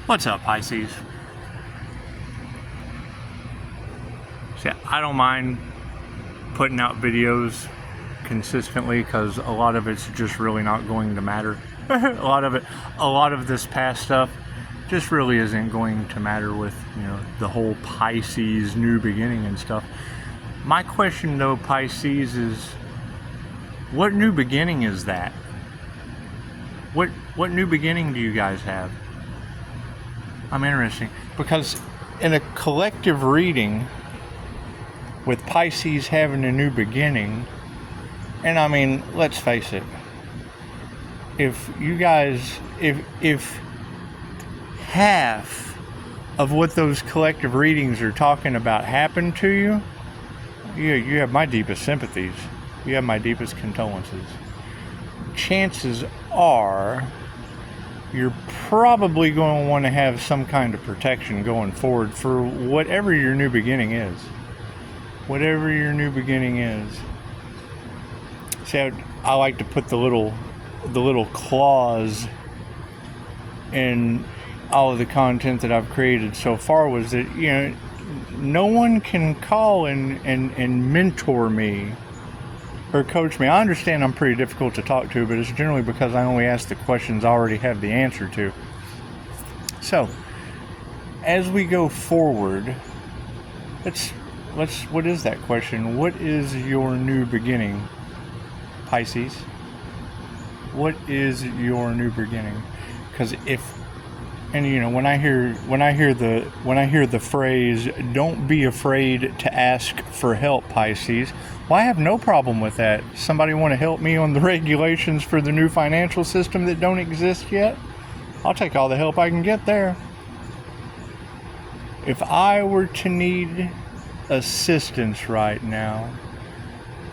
What's up, Pisces? See, I don't mind putting out videos consistently because a lot of it's just really not going to matter. a lot of this past stuff just really isn't going to matter with, the whole Pisces new beginning and stuff. My question though, Pisces, is what new beginning is that? What new beginning do you guys have? I'm interested because in a collective reading with Pisces having a new beginning, and I mean, let's face it, if half of what those collective readings are talking about happened to you, you have my deepest sympathies. You have my deepest condolences. Chances are you're probably going to want to have some kind of protection going forward for whatever your new beginning is. Whatever your new beginning is. See, I like to put the little clause in all of the content that I've created so far was that, no one can call and mentor me or coach me. I understand I'm pretty difficult to talk to, but it's generally because I only ask the questions I already have the answer to. So, as we go forward, what is that question? What is your new beginning, Pisces? What is your new beginning? Because when I hear the phrase "don't be afraid to ask for help," Pisces, well, I have no problem with that. Somebody want to help me on the regulations for the new financial system that don't exist yet? I'll take all the help I can get there. If I were to need assistance right now,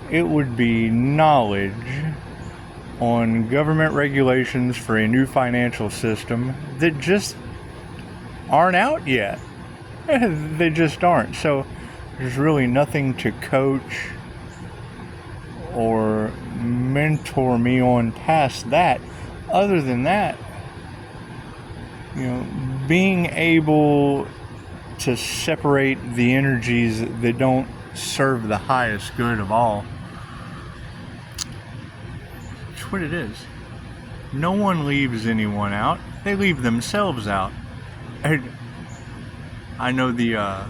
it would be knowledge on government regulations for a new financial system that just aren't out yet. They just aren't. So there's really nothing to coach or mentor me on past that. Other than that, being able to separate the energies that don't serve the highest good of all. It's what it is. No one leaves anyone out. They leave themselves out. I know the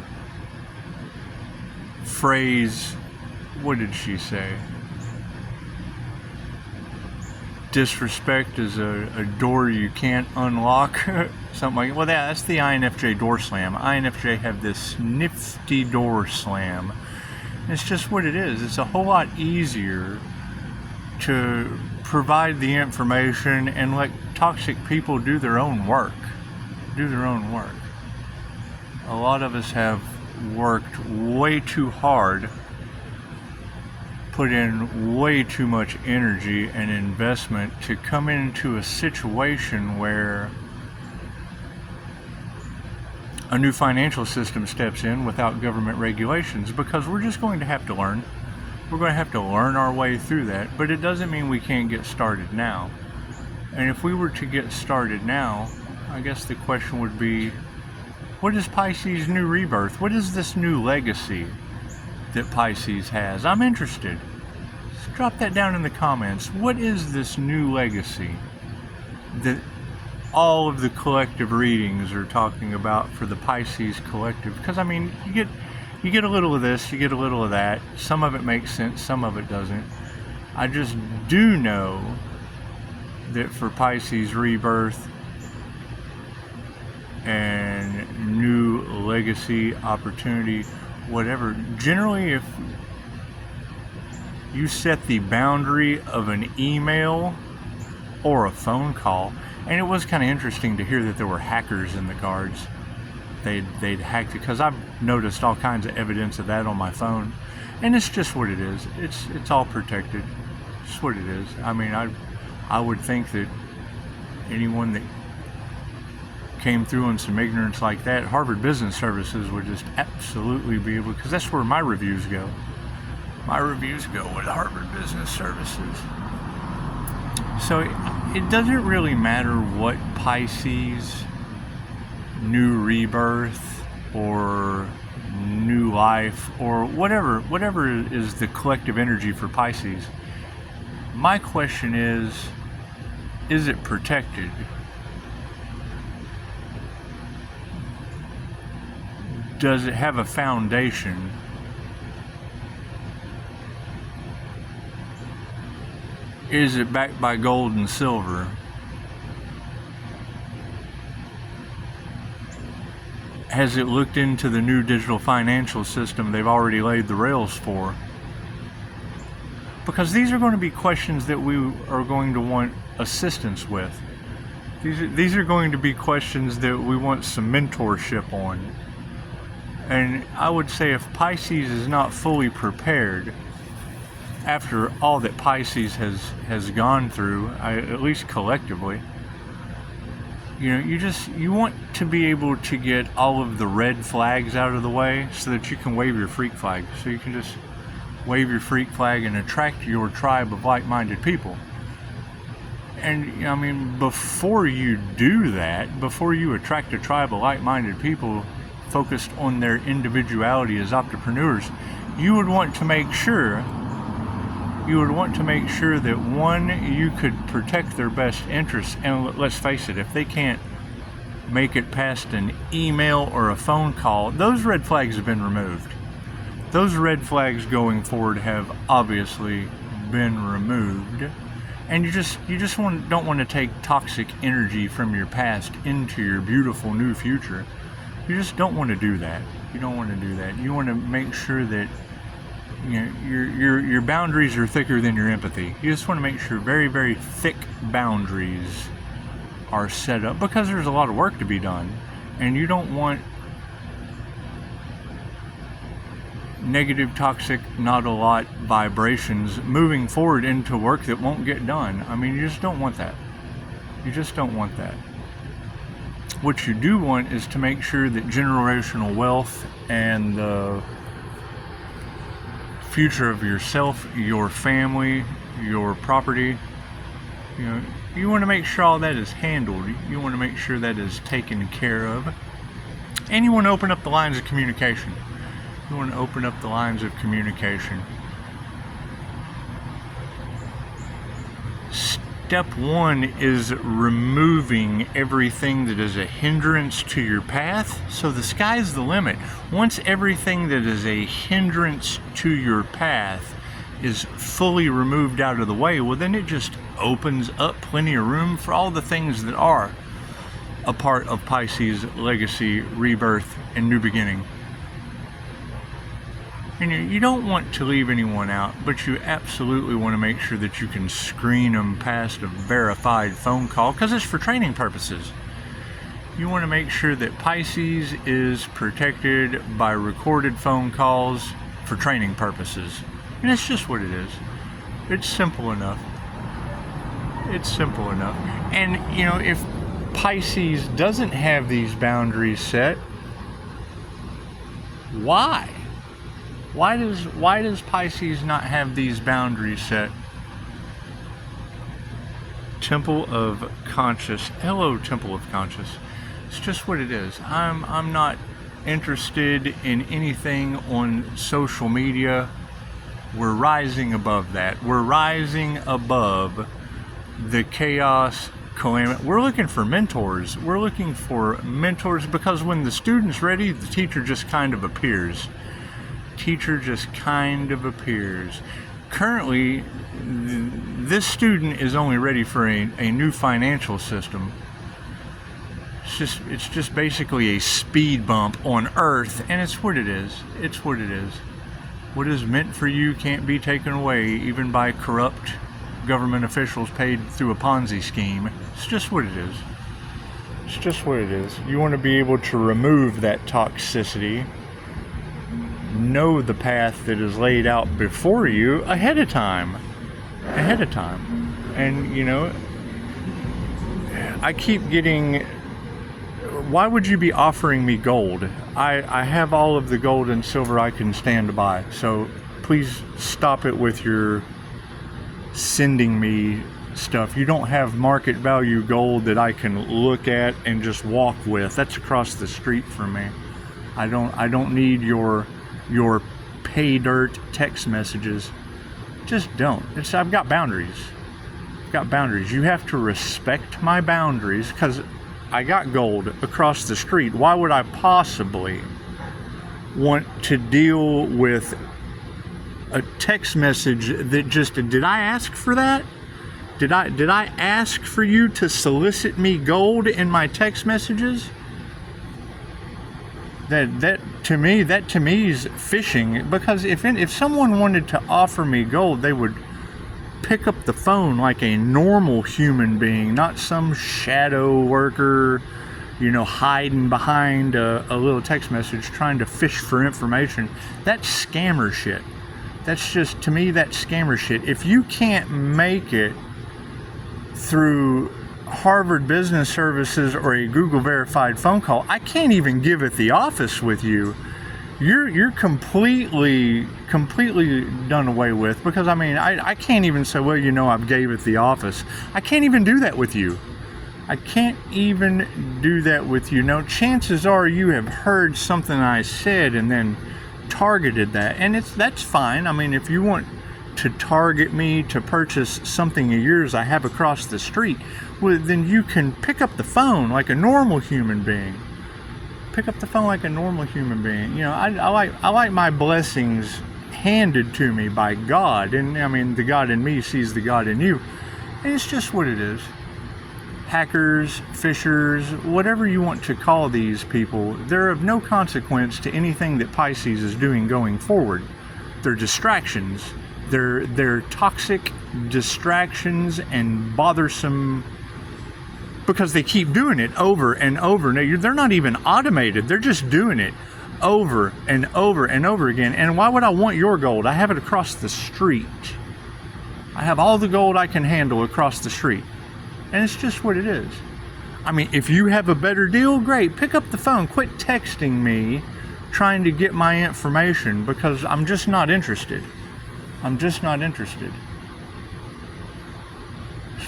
phrase, what did she say? Disrespect is a door you can't unlock. Something like that. Well, that's the INFJ door slam. INFJ have this nifty door slam. It's just what it is. It's a whole lot easier to provide the information and let toxic people do their own work. A lot of us have worked way too hard, put in way too much energy and investment to come into a situation where a new financial system steps in without government regulations, because we're just going to have to learn. We're going to have to learn our way through that, but it doesn't mean we can't get started now. And if we were to get started now, I guess the question would be, what is Pisces' new rebirth? What is this new legacy that Pisces has? I'm interested. Just drop that down in the comments. What is this new legacy that all of the collective readings are talking about for the Pisces collective? Because, I mean, you get a little of this, you get a little of that. Some of it makes sense, some of it doesn't. I just do know that for Pisces rebirth and new legacy, opportunity, whatever, generally if you set the boundary of an email or a phone call, and it was kind of interesting to hear that there were hackers in the cards. They'd hacked it, because I've noticed all kinds of evidence of that on my phone, and it's just what it is. It's all protected. It's just what it is. I mean, I would think that anyone that came through on some ignorance like that, Harvard Business Services would just absolutely be able, because that's where my reviews go. My reviews go with Harvard Business Services. So it doesn't really matter what Pisces new rebirth or new life or whatever is the collective energy for Pisces. My question is it protected? Does it have a foundation? Is it backed by gold and silver? Has it looked into the new digital financial system they've already laid the rails for? Because these are going to be questions that we are going to want assistance with. These are going to be questions that we want some mentorship on. And I would say if Pisces is not fully prepared, after all that Pisces has gone through, at least collectively, you want to be able to get all of the red flags out of the way so that you can wave your freak flag. So you can just wave your freak flag and attract your tribe of like-minded people. And I mean, before you do that, before you attract a tribe of like-minded people focused on their individuality as entrepreneurs, you would want to make sure that, one, you could protect their best interests. And let's face it, if they can't make it past an email or a phone call, those red flags have been removed. Those red flags going forward have obviously been removed. And you just don't want to take toxic energy from your past into your beautiful new future. You just don't want to do that. You don't want to do that. You want to make sure that your boundaries are thicker than your empathy. You just want to make sure very, very thick boundaries are set up, because there's a lot of work to be done, and you don't want negative, toxic, not a lot vibrations moving forward into work that won't get done. I mean, you just don't want that. You just don't want that. What you do want is to make sure that generational wealth and the future of yourself, your family, your property, you want to make sure all that is handled. You want to make sure that is taken care of. And you want to open up the lines of communication. You want to open up the lines of communication. Step one is removing everything that is a hindrance to your path. So the sky's the limit. Once everything that is a hindrance to your path is fully removed out of the way, well, then it just opens up plenty of room for all the things that are a part of Pisces' legacy, rebirth, and new beginning. And you don't want to leave anyone out, but you absolutely want to make sure that you can screen them past a verified phone call, because it's for training purposes. You want to make sure that Pisces is protected by recorded phone calls for training purposes. And it's just what it is. It's simple enough. It's simple enough. And, if Pisces doesn't have these boundaries set, why? Why does Pisces not have these boundaries set? Temple of Conscious. Hello, Temple of Conscious. It's just what it is. I'm not interested in anything on social media. We're rising above that. We're rising above the chaos, calamity. We're looking for mentors. We're looking for mentors, because when the student's ready, the teacher just kind of appears. Currently, this student is only ready for a new financial system. It's just basically a speed bump on Earth, and it's what it is. It's what it is. What is meant for you can't be taken away, even by corrupt government officials paid through a Ponzi scheme. It's just what it is. It's just what it is. You want to be able to remove that toxicity, know the path that is laid out before you ahead of time. And I keep getting, why would you be offering me gold? I have all of the gold and silver I can stand by, so please stop it with your sending me stuff. You don't have market value gold that I can look at and just walk with. That's across the street from me. I don't need your pay dirt text messages. Just don't. I've got boundaries. You have to respect my boundaries, because I got gold across the street. Why would I possibly want to deal with a text message that just, did I ask for that? Did I ask for you to solicit me gold in my text messages? That to me is fishing, because if someone wanted to offer me gold, they would pick up the phone like a normal human being, not some shadow worker, hiding behind a little text message trying to fish for information. That's scammer shit. That's just, to me, that's scammer shit. If you can't make it through Harvard Business Services or a Google verified phone call, I can't even give at the office with you. You're completely done away with, because I can't even say, well, I gave at the office. I can't even do that with you. No, chances are you have heard something I said and then targeted that, and that's fine. If you want to target me to purchase something of yours I have across the street, well, then you can pick up the phone like a normal human being. I like my blessings handed to me by God, and the God in me sees the God in you, and it's just what it is. Hackers, fishers, whatever you want to call these people, they're of no consequence to anything that Pisces is doing going forward. They're distractions. They're toxic distractions and bothersome, because they keep doing it over and over. Now, they're not even automated. They're just doing it over and over and over again. And why would I want your gold? I have it across the street. I have all the gold I can handle across the street. And it's just what it is. If you have a better deal, great. Pick up the phone. Quit texting me trying to get my information, because I'm just not interested. That's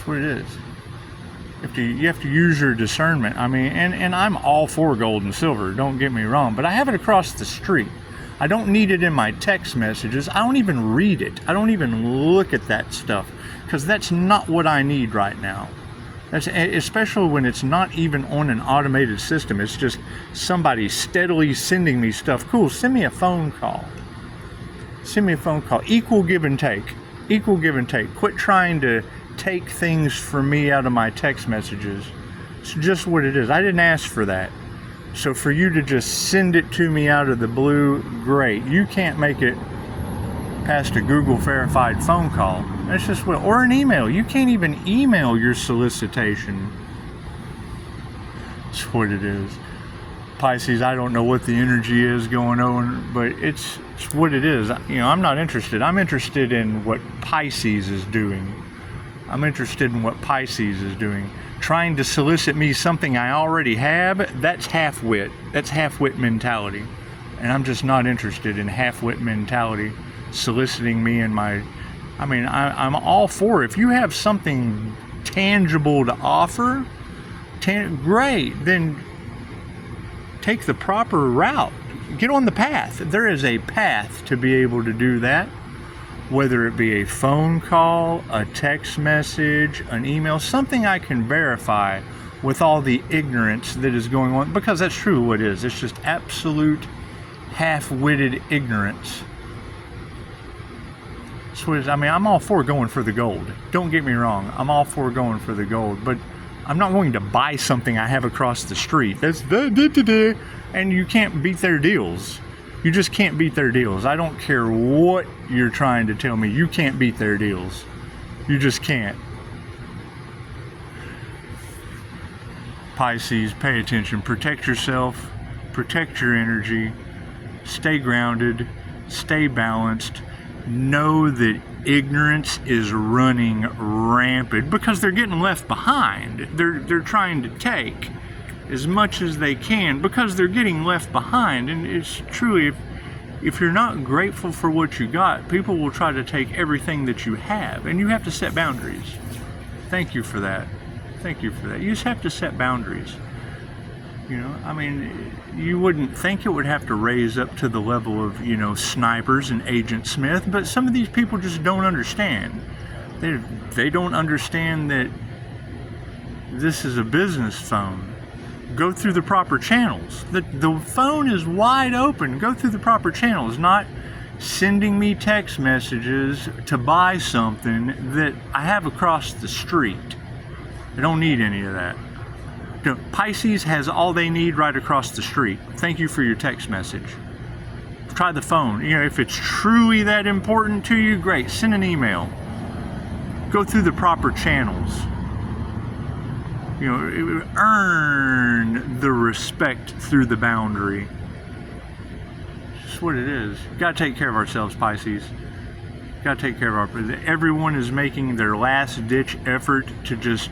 what it is. You have to use your discernment. And I'm all for gold and silver, don't get me wrong, but I have it across the street. I don't need it in my text messages. I don't even read it. I don't even look at that stuff, because that's not what I need right now. That's especially when it's not even on an automated system. It's just somebody steadily sending me stuff. Cool, send me a phone call. Equal give and take. Quit trying to take things from me out of my text messages. It's just what it is. I didn't ask for that. So for you to just send it to me out of the blue, great. You can't make it past a Google verified phone call. That's just what, or an email. You can't even email your solicitation. That's what it is. Pisces, I don't know what the energy is going on, but it's what it is. I'm not interested. I'm interested in what Pisces is doing. Trying to solicit me something I already have, that's half-wit. That's half-wit mentality. And I'm just not interested in half-wit mentality soliciting me in my... I'm all for it. If you have something tangible to offer, great, then take the proper route. Get on the path. There is a path to be able to do that. Whether it be a phone call, a text message, an email, something I can verify with all the ignorance that is going on, because that's true what it is. It's just absolute half-witted ignorance. So I'm all for going for the gold. Don't get me wrong. I'm all for going for the gold, but I'm not going to buy something I have across the street. And you can't beat their deals. You just can't beat their deals. I don't care what you're trying to tell me. You can't beat their deals. You just can't. Pisces, pay attention. Protect yourself. Protect your energy. Stay grounded. Stay balanced. Know that ignorance is running rampant, because they're getting left behind. They're trying to take as much as they can, because they're getting left behind. And it's truly, if you're not grateful for what you got, people will try to take everything that you have, and you have to set boundaries. Thank you for that. Thank you for that. You just have to set boundaries. You know, I mean, you wouldn't think it would have to raise up to the level of, you know, snipers and Agent Smith, but some of these people just don't understand. They don't understand that this is a business phone. Go through the proper channels. The phone is wide open. Go through the proper channels, not sending me text messages to buy something that I have across the street. I don't need any of that. Pisces has all they need right across the street. Thank you for your text message. Try the phone. You know, if it's truly that important to you, great. Send an email. Go through the proper channels. You know, earn the respect through the boundary. It's just what it is. Got to take care of ourselves, Pisces. Got to take care of everyone is making their last ditch effort to just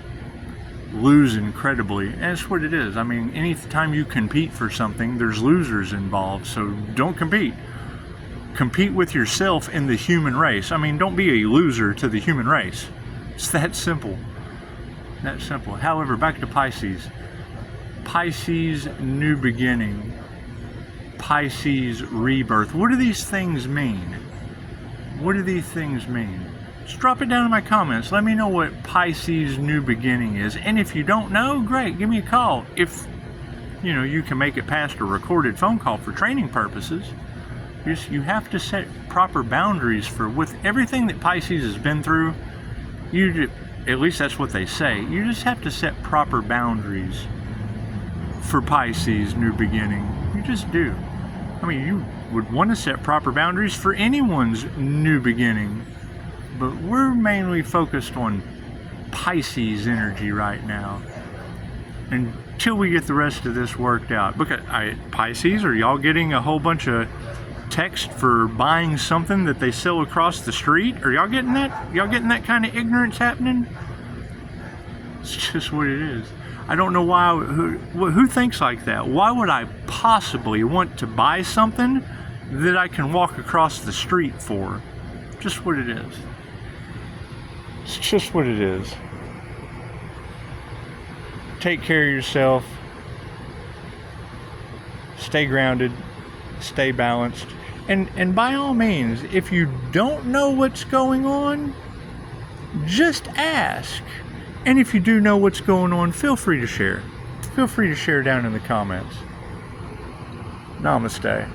lose incredibly, and that's what it is. I mean, anytime you compete for something, there's losers involved, so don't compete. Compete with yourself in the human race. I mean, don't be a loser to the human race. It's that simple. That simple. However, back to Pisces. Pisces new beginning. Pisces rebirth. What do these things mean? What do these things mean? Just drop it down in my comments. Let me know what Pisces new beginning is. And if you don't know, great, give me a call. If, you know, you can make it past a recorded phone call for training purposes. You have to set proper boundaries for, with everything that Pisces has been through, at least that's what they say, you just have to set proper boundaries for Pisces new beginning. You just do. I mean, you would want to set proper boundaries for anyone's new beginning. But we're mainly focused on Pisces energy right now until we get the rest of this worked out. Because Pisces, are y'all getting a whole bunch of text for buying something that they sell across the street? Are y'all getting that? Y'all getting that kind of ignorance happening? It's just what it is. I don't know why. Who thinks like that? Why would I possibly want to buy something that I can walk across the street for? Just what it is. It's just what it is. Take care of yourself. Stay grounded. Stay balanced. And by all means, if you don't know what's going on, just ask. And if you do know what's going on, feel free to share. Feel free to share down in the comments. Namaste.